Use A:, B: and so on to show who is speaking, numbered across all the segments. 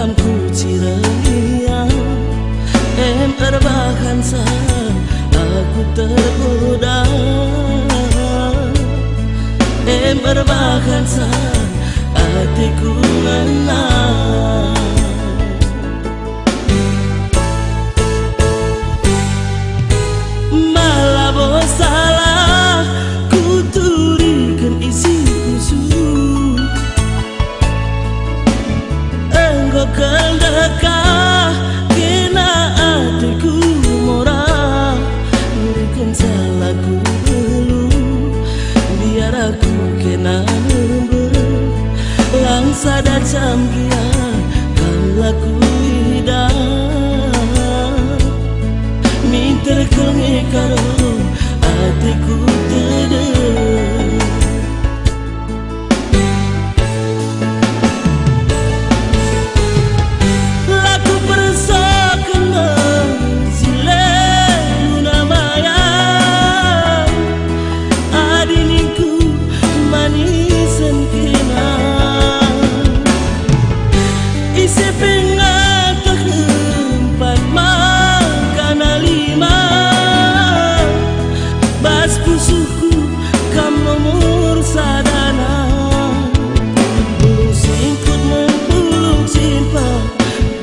A: kamku cirelia em erbakan sa aku tergoda em erbakan sa hatiku menang malah bosalah ku turikan isi kusuk engkau kendekah kena hatiku murah berikan salahku belum biar aku kena lembur langsa dacam dia kan laku hidah minta kengi karo hatiku tedeh laku persokan menzile luna maya adininku manisan kena isi pengatak empat makan lima bas pusuku kam nomor sadana belum singkut membulung cinta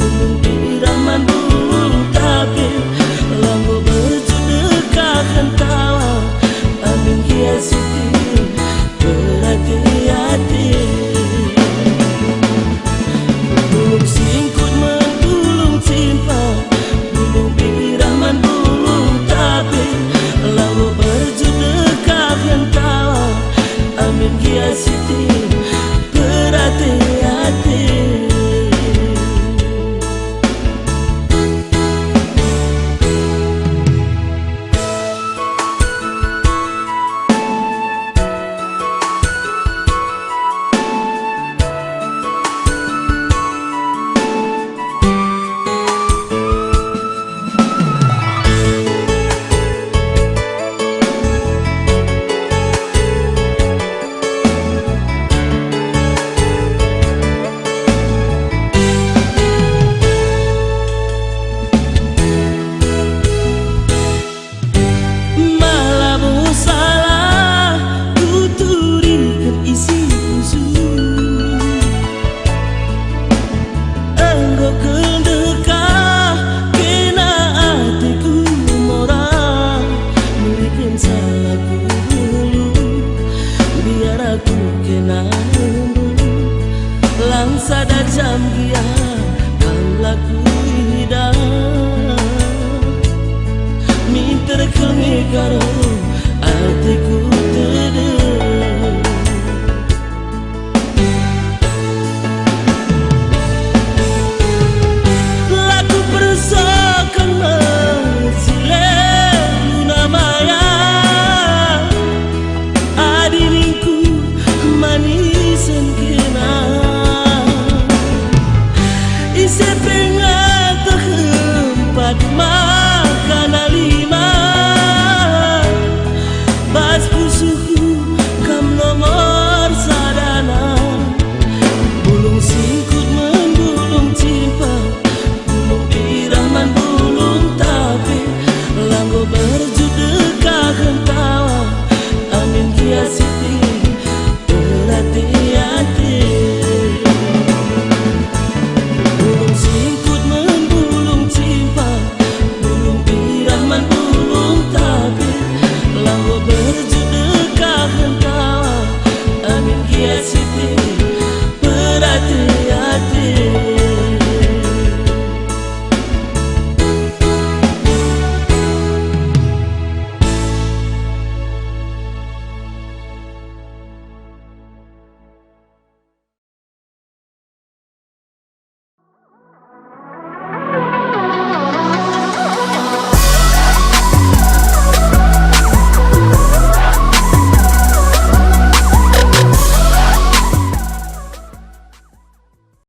A: belum diraman belum tapi lampu berjudekakan tawa amin hiasiti berhati-hati belum singkut membulung cinta belum diraman belum tapi lampu berjudekakan tawa amin hiasiti berhati-hati langsa dacam dia kan laku hidah minta kengi karo